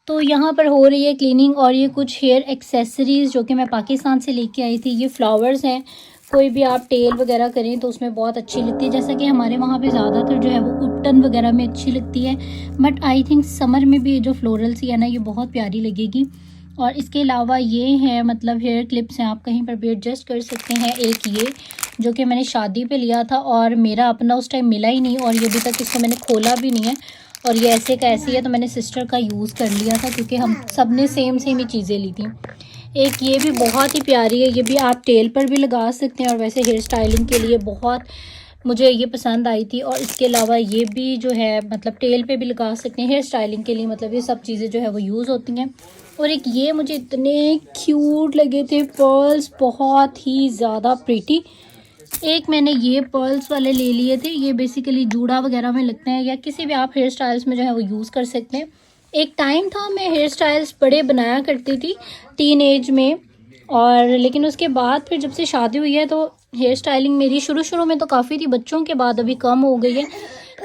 तो यहाँ पर हो रही है क्लीनिंग और ये कुछ हेयर एक्सेसरीज़ जो कि मैं पाकिस्तान से लेके आई थी। ये फ्लावर्स हैं, कोई भी आप टेल वगैरह करें तो उसमें बहुत अच्छी लगती है। जैसा कि हमारे वहाँ पे ज़्यादातर जो है वो उपटन वगैरह में अच्छी लगती है, बट आई थिंक समर में भी ये जो फ्लोरल सी है ना, ये बहुत प्यारी लगेगी। और इसके अलावा ये है मतलब हेयर क्लिप्स हैं, आप कहीं पर भी एडजस्ट कर सकते हैं। एक ये जो कि मैंने शादी पे लिया था और मेरा अपना उस टाइम मिला ही नहीं, और ये अभी तक इसको मैंने खोला भी नहीं है। और ये ऐसे का ऐसी है, तो मैंने सिस्टर का यूज़ कर लिया था क्योंकि हम सब ने सेम ही चीज़ें ली थी। एक ये भी बहुत ही प्यारी है, ये भी आप टेल पर भी लगा सकते हैं और वैसे हेयर स्टाइलिंग के लिए बहुत मुझे ये पसंद आई थी। और इसके अलावा ये भी जो है मतलब टेल पे भी लगा सकते हैं हेयर स्टाइलिंग के लिए, मतलब ये सब चीज़ें जो है वो यूज़ होती हैं। और एक ये मुझे इतने क्यूट लगे थे पर्ल्स, बहुत ही ज़्यादा प्रीटी। एक मैंने ये पर्ल्स वाले ले लिए थे, ये बेसिकली जूड़ा वगैरह में लगते हैं या किसी भी आप हेयर स्टाइल्स में जो है वो यूज़ कर सकते हैं। एक टाइम था मैं हेयर स्टाइल्स बड़े बनाया करती थी टीन एज में, और लेकिन उसके बाद फिर जब से शादी हुई है तो हेयर स्टाइलिंग मेरी शुरू में तो काफ़ी थी, बच्चों के बाद अभी कम हो गई है।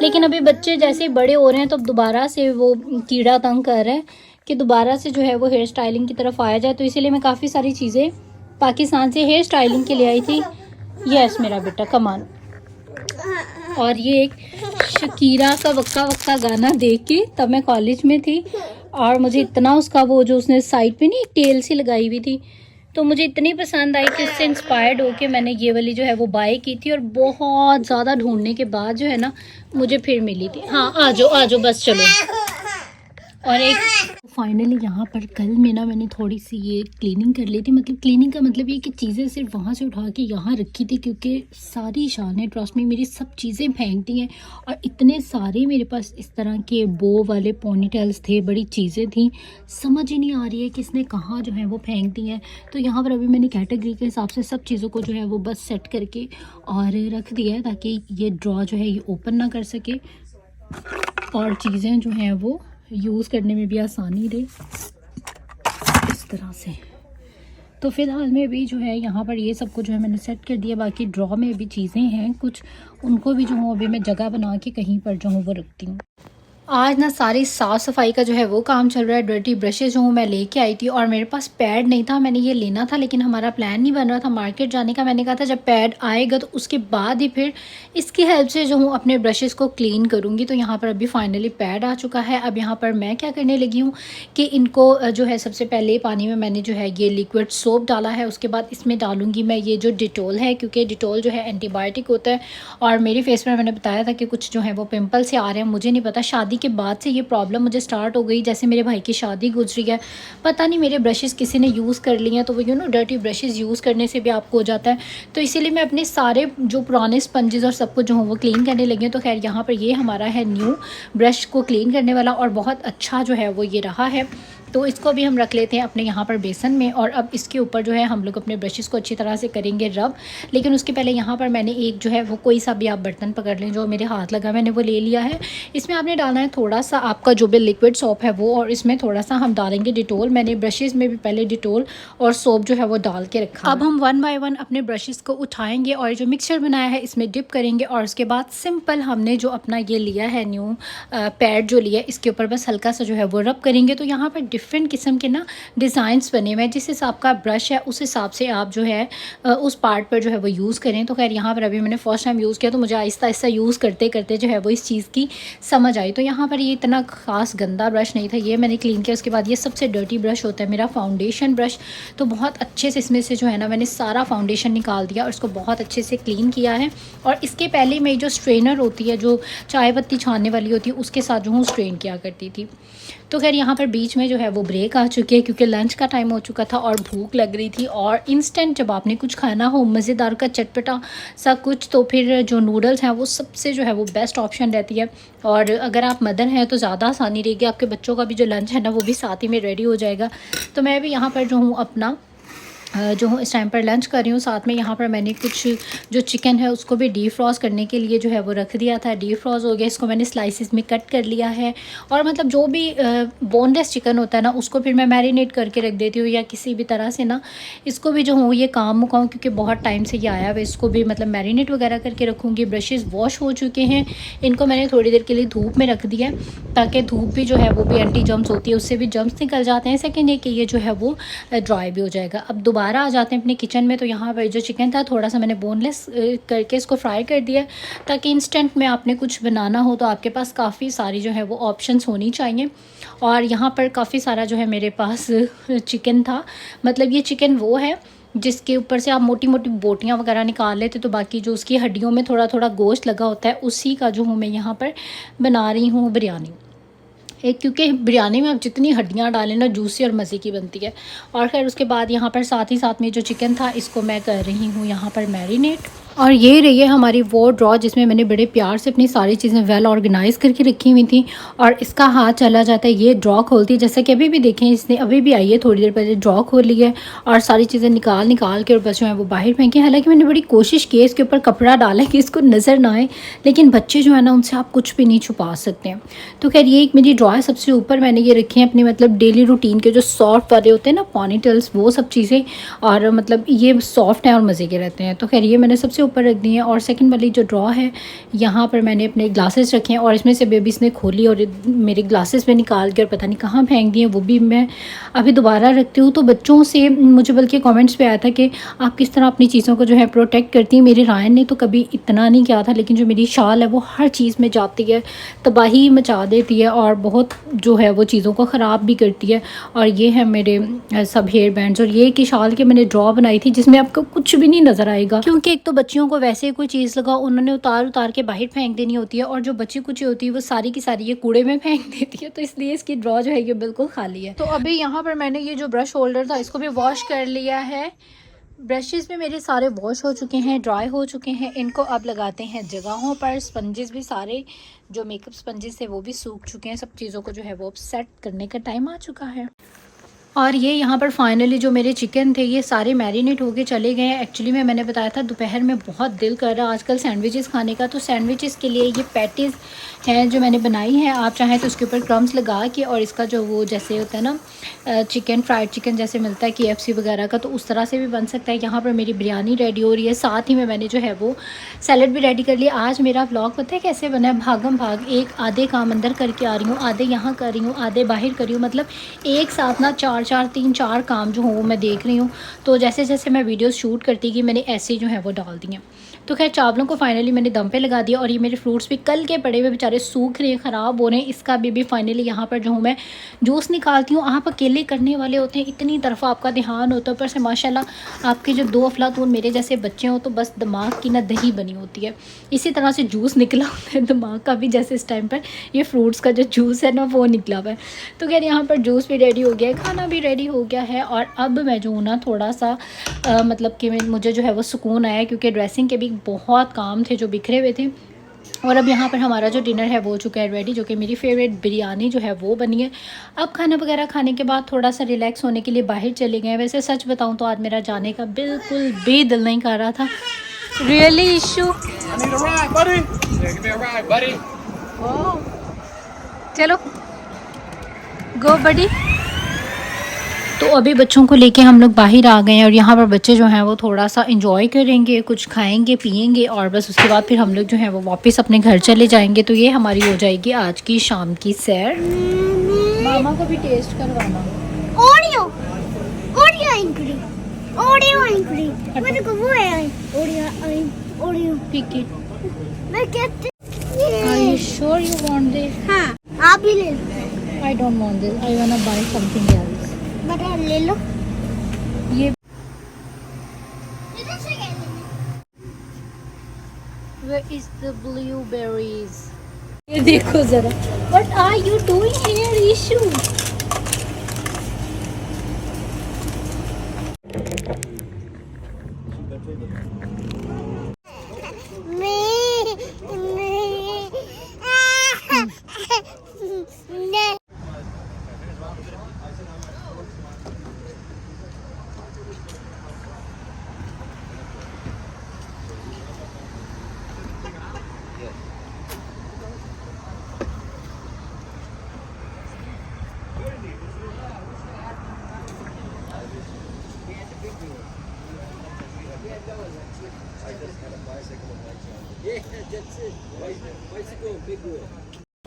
लेकिन अभी बच्चे जैसे ही बड़े हो रहे हैं तो अब दोबारा से वो कीड़ा तंग कर रहा है कि दोबारा से जो है वो हेयर स्टाइलिंग की तरफ आया जाए, तो इसीलिए मैं काफ़ी सारी चीज़ें पाकिस्तान से हेयर स्टाइलिंग के लिए आई थी। यस मेरा बेटा कमान। और ये एक शकीरा का वक्का वक्का गाना देख के तब मैं कॉलेज में थी, और मुझे इतना उसका वो जो उसने साइड पे नहीं एक टेल सी लगाई हुई थी, तो मुझे इतनी पसंद आई कि उससे इंस्पायर्ड होके मैंने ये वाली जो है वो बाय की थी। और बहुत ज़्यादा ढूंढने के बाद जो है ना मुझे फिर मिली थी। हाँ आ जाओ बस चलो। और एक फाइनली यहाँ पर कल में ना मैंने थोड़ी सी ये क्लीनिंग कर ली थी। मतलब क्लीनिंग का मतलब ये कि चीज़ें सिर्फ वहाँ से उठा के यहाँ रखी थी, क्योंकि सारी शान है ट्रस्ट में मेरी सब चीज़ें फेंक दी हैं। और इतने सारे मेरे पास इस तरह के बो वाले पोनीटेल्स थे, बड़ी चीज़ें थी, समझ ही नहीं आ रही है कि इसने कहाँ जो है वो फेंक दी हैं। तो यहाँ पर अभी मैंने कैटेगरी के हिसाब से सब चीज़ों को जो है वो बस सेट करके और रख दिया है, ताकि ये ड्रॉ जो है ये ओपन ना कर सके और चीज़ें जो हैं वो यूज़ करने में भी आसानी रहे इस तरह से। तो फ़िलहाल में भी जो है यहाँ पर ये सब कुछ जो है मैंने सेट कर दिया। बाकी ड्रॉ में भी चीज़ें हैं कुछ, उनको भी जो हूँ अभी मैं जगह बना के कहीं पर जो हूँ वो रखती हूँ। आज ना सारी साफ़ सफाई का जो है वो काम चल रहा है। डर्टी ब्रशेज़ जो हूँ मैं लेके आई थी, और मेरे पास पैड नहीं था, मैंने ये लेना था लेकिन हमारा प्लान नहीं बन रहा था मार्केट जाने का। मैंने कहा था जब पैड आएगा तो उसके बाद ही फिर इसकी हेल्प से जो हूँ अपने ब्रशेज़ को क्लीन करूँगी। तो यहाँ पर अभी फाइनली पैड आ चुका है। अब यहाँ पर मैं क्या करने लगी हूँ कि इनको जो है सबसे पहले पानी में मैंने जो है ये लिक्विड सोप डाला है, उसके बाद इसमें डालूँगी मैं ये जो डिटोल है, क्योंकि डिटोल जो है एंटीबायोटिक होता है। और मेरे फेस पर मैंने बताया था कि कुछ जो है वो पिंपल से आ रहे हैं, मुझे नहीं पता शादी के बाद से ये प्रॉब्लम मुझे स्टार्ट हो गई। जैसे मेरे भाई की शादी गुजरी है, पता नहीं मेरे ब्रशेज़ किसी ने यूज़ कर लिए हैं, तो वो डर्टी ब्रशेज़ यूज़ करने से भी आपको हो जाता है। तो इसीलिए मैं अपने सारे जो पुराने स्पंजेस और सब कुछ जो हूँ वो क्लीन करने लगी हूँ। तो खैर यहाँ पर ये हमारा है न्यू ब्रश को क्लीन करने वाला, और बहुत अच्छा जो है वो ये रहा है। तो इसको भी हम रख लेते हैं अपने यहाँ पर बेसन में, और अब इसके ऊपर जो है हम लोग अपने ब्रशेज़ को अच्छी तरह से करेंगे रब। लेकिन उसके पहले यहाँ पर मैंने एक जो है वो कोई सा भी आप बर्तन पकड़ लें, जो मेरे हाथ लगा मैंने वो ले लिया है। इसमें आपने डालना है थोड़ा सा आपका जो भी लिक्विड सोप है वो, और इसमें थोड़ा सा हम डालेंगे डिटोल। मैंने ब्रशेज़ में भी पहले डिटोल और सोप जो है वो डाल के रखा। अब हम 1 बाय 1 अपने ब्रशेज़ को उठाएंगे और जो मिक्सचर बनाया है इसमें डिप करेंगे, और उसके बाद सिंपल हमने जो अपना ये लिया है न्यू पैड जो लिया है इसके ऊपर बस हल्का सा जो है वो रब करेंगे। तो यहाँ पर डिफरेंट किस्म के ना डिज़ाइंस बने हुए हैं, जिस हिसाब का ब्रश है उस हिसाब से आप जो है उस पार्ट पर जो है वो यूज़ करें। तो खैर यहाँ पर अभी मैंने फर्स्ट टाइम यूज़ किया, तो मुझे आहिस्ता आहिस्ता यूज़ करते करते जो है वो इस चीज़ की समझ आई। तो यहाँ पर ये इतना ख़ास गंदा ब्रश नहीं था, ये मैंने क्लीन किया। उसके बाद ये सबसे डर्टी ब्रश होता है मेरा फाउंडेशन ब्रश। तो बहुत अच्छे से इसमें से जो है ना मैंने सारा फाउंडेशन निकाल दिया और इसको बहुत अच्छे से क्लीन किया है। और इसके पहले मैं जो स्ट्रेनर होती है, जो चाय पत्ती छानने वाली होती है, उसके साथ जो हूँ स्ट्रेन किया करती थी। तो खैर यहाँ पर बीच में जो है वो ब्रेक आ चुकी है, क्योंकि लंच का टाइम हो चुका था और भूख लग रही थी। और इंस्टेंट जब आपने कुछ खाना हो मज़ेदार का चटपटा सा कुछ, तो फिर जो नूडल्स हैं वो सबसे जो है वो बेस्ट ऑप्शन रहती है। और अगर आप मदर हैं तो ज़्यादा आसानी रहेगी, आपके बच्चों का भी जो लंच है ना वो भी साथ ही में रेडी हो जाएगा। तो मैं भी यहाँ पर जो हूँ अपना जो हूँ इस टाइम पर लंच कर रही हूँ। साथ में यहाँ पर मैंने कुछ जो चिकन है उसको भी डीप फ्रॉस्ट करने के लिए जो है वो रख दिया था। डीप फ्रॉस्ट हो गया, इसको मैंने स्लाइसिस में कट कर लिया है। और मतलब जो भी बोनलेस चिकन होता है ना उसको फिर मैं मैरिनेट करके रख देती हूँ, या किसी भी तरह से ना इसको भी जो हूँ ये काम मुकाऊँ, क्योंकि बहुत टाइम से ये आया हुआ, इसको भी मतलब मैरिनेट वगैरह करके रखूँगी। ब्रशेज़ वॉश हो चुके हैं, इनको मैंने थोड़ी देर के लिए धूप में रख दिया ताकि धूप भी जो है वो भी एंटी जर्म्स होती है, उससे भी जर्म्स निकल जाते हैं। सेकेंड है कि ये जो है वो ड्राई भी हो जाएगा। अब दोबारा आ जाते हैं अपने किचन में। तो यहाँ पर जो चिकन था थोड़ा सा मैंने बोनलेस करके इसको फ्राई कर दिया, ताकि इंस्टेंट में आपने कुछ बनाना हो तो आपके पास काफ़ी सारी जो है वो ऑप्शंस होनी चाहिए। और यहाँ पर काफ़ी सारा जो है मेरे पास चिकन था। मतलब ये चिकन वो है जिसके ऊपर से आप मोटी मोटी बोटियाँ वगैरह निकाल लेते, तो बाकी जो उसकी हड्डियों में थोड़ा थोड़ा गोश्त लगा होता है उसी का जो हूँ मैं यहाँ पर बना रही हूँ बिरयानी। एक क्योंकि बिरयानी में आप जितनी हड्डियाँ डालें ना जूसी और मज़े की बनती है। और खैर उसके बाद यहाँ पर साथ ही साथ में जो चिकन था इसको मैं कर रही हूँ यहाँ पर मैरिनेट। और ये रही है हमारी वो ड्रॉ जिसमें मैंने बड़े प्यार से अपनी सारी चीज़ें वेल ऑर्गेनाइज़ करके रखी हुई थी। और इसका हाथ चला जाता है, ये ड्रॉ खोलती है। जैसे कि अभी भी देखें, इसने अभी भी आई है थोड़ी देर पहले ड्रॉ खोल ली है और सारी चीज़ें निकाल के और बस जो है वो बाहर फेंकी। हालांकि मैंने बड़ी कोशिश की इसके ऊपर कपड़ा डाला कि इसको नज़र ना आए, लेकिन बच्चे जो है ना उनसे आप कुछ भी नहीं छुपा सकते हैं। तो खैर ये एक मेरी ड्रॉ है। सबसे ऊपर मैंने ये रखी है अपनी मतलब डेली रूटीन के जो सॉफ्ट वाले होते हैं ना पॉनीटेल्स, वो सब चीज़ें। और मतलब ये सॉफ्ट हैं और मज़े के रहते हैं। तो खैर ये मैंने सबसे ऊपर रख दी है। और सेकंड वाली जो ड्रॉ है यहाँ पर मैंने अपने ग्लासेस रखे हैं और इसमें से बेबीज़ ने खोली और मेरे ग्लासेस में निकाल कर पता नहीं कहाँ फेंक दिए, वो भी मैं अभी दोबारा रखती हूँ। तो बच्चों से मुझे बल्कि कमेंट्स पे आया था कि आप किस तरह अपनी चीज़ों को जो है प्रोटेक्ट करती हैं। मेरी रायन ने तो कभी इतना नहीं किया था, लेकिन जो मेरी शाल है वो हर चीज़ में जाती है, तबाही मचा देती है और बहुत जो है वो चीज़ों को ख़राब भी करती है। और ये है मेरे सब हेयर बैंड्स। और ये कि शाल के मैंने ड्रॉ बनाई थी जिसमें आपको कुछ भी नहीं नज़र आएगा, क्योंकि एक तो बच्चियों को वैसे कोई चीज़ लगा उन्होंने उतार के बाहर फेंक देनी होती है, और जो बच्ची कुछ होती है वो सारी की सारी ये कूड़े में फेंक देती है। तो इसलिए इसकी ड्रॉ जो है ये बिल्कुल खाली है। तो अभी यहाँ पर मैंने ये जो ब्रश होल्डर था इसको भी वॉश कर लिया है। ब्रशेज़ भी मेरे सारे वॉश हो चुके हैं, ड्राई हो चुके हैं। इनको अब लगाते हैं जगहों पर। स्पंजेस भी सारे जो मेकअप स्पंजेस थे वो भी सूख चुके हैं। सब चीज़ों को जो है वो अब सेट करने का टाइम आ चुका है। और ये यहाँ पर फाइनली जो मेरे चिकन थे ये सारे मैरिनेट होके चले गए हैं। एक्चुअली में मैंने बताया था दोपहर में बहुत दिल कर रहा आजकल सैंडविचेस खाने का, तो सैंडविचेस के लिए ये पैटीज़ हैं जो मैंने बनाई हैं। आप चाहें तो उसके ऊपर क्रम्स लगा के और इसका जो वो जैसे होता है ना चिकन फ्राइड चिकन जैसे मिलता है KFC वगैरह का, तो उस तरह से भी बन सकता है। यहाँ पर मेरी बिरयानी रेडी हो रही है, साथ ही में मैंने जो है वो सैलड भी रेडी कर लिया। आज मेरा व्लॉग पता है कैसे बना है, भागम भाग। एक आधे काम अंदर करके आ रही हूँ, आधे यहाँ कर रही हूँ, आधे बाहर कर रही हूँ। मतलब एक साथ ना तीन चार काम जो हो वो मैं देख रही हूँ। तो जैसे जैसे मैं वीडियोस शूट करती गई मैंने ऐसे जो है वो डाल दिए। तो खैर चावलों को फाइनली मैंने दम पे लगा दिया। और ये मेरे फ्रूट्स भी कल के पड़े हुए बेचारे सूख रहे हैं, ख़राब हो रहे हैं। इसका भी फाइनली यहाँ पर जो हूँ मैं जूस निकालती हूँ। आप अकेले करने वाले होते हैं, इतनी तरफ आपका ध्यान होता है, ऊपर से माशाल्लाह आपके जो 2 अफलातून मेरे जैसे बच्चे हों तो बस दिमाग की ना दही बनी होती है। इसी तरह से जूस निकला होता है दिमाग का भी, जैसे इस टाइम पर ये फ्रूट्स का जो जूस है ना वो निकला हुआ है। तो खैर यहाँ पर जूस भी रेडी हो गया है, खाना भी रेडी हो गया है। और अब मैं जो हूँ ना थोड़ा सा मतलब कि मुझे जो है वो सुकून आया, क्योंकि ड्रेसिंग के भी बहुत काम थे जो बिखरे हुए थे। और अब यहाँ पर हमारा जो डिनर है वो हो चुका है रेडी, जो कि मेरी फेवरेट बिरयानी जो है वो बनी है। अब खाना वगैरह खाने के बाद थोड़ा सा रिलैक्स होने के लिए बाहर चले गए। वैसे सच बताऊँ तो आज मेरा जाने का बिल्कुल भी दिल नहीं कर रहा था। रियली इशू चलो गो बडी। तो अभी बच्चों को लेके हम लोग बाहर आ गए हैं और यहाँ पर बच्चे जो हैं वो थोड़ा सा इंजॉय करेंगे, कुछ खाएंगे पिएंगे और बस उसके बाद फिर हम लोग जो हैं वो वापस अपने घर चले जाएंगे। तो ये हमारी हो जाएगी आज की शाम की सैर। मामा को भी टेस्ट करवाना। Oreo Oreo ice cream, Oreo ice cream मेरे को वो है ओरियो पिक इट। मैं कहती Are you sure you want this? हाँ आप भी ले लो। I don't want this. I wanna buy something else. बता ले लो। ये इधर से क्या Where is the blueberries? ये देखो जरा। What are you doing here, Ishu?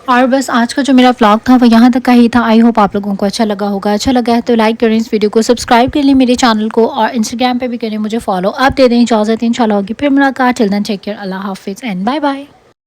और बस आज का जो मेरा व्लॉग था वो यहाँ तक का ही था। आई होप आप लोगों को अच्छा लगा होगा। अच्छा लगा है तो लाइक करें इस वीडियो को, सब्सक्राइब कर लें मेरे चैनल को, और इंस्टाग्राम पे भी करें मुझे फॉलो। आप दे दें इजाज़त, इंशाल्लाह होगी फिर मुलाकात। टिल देन टेक केयर, अल्लाह हाफिज़ एंड बाय बाय।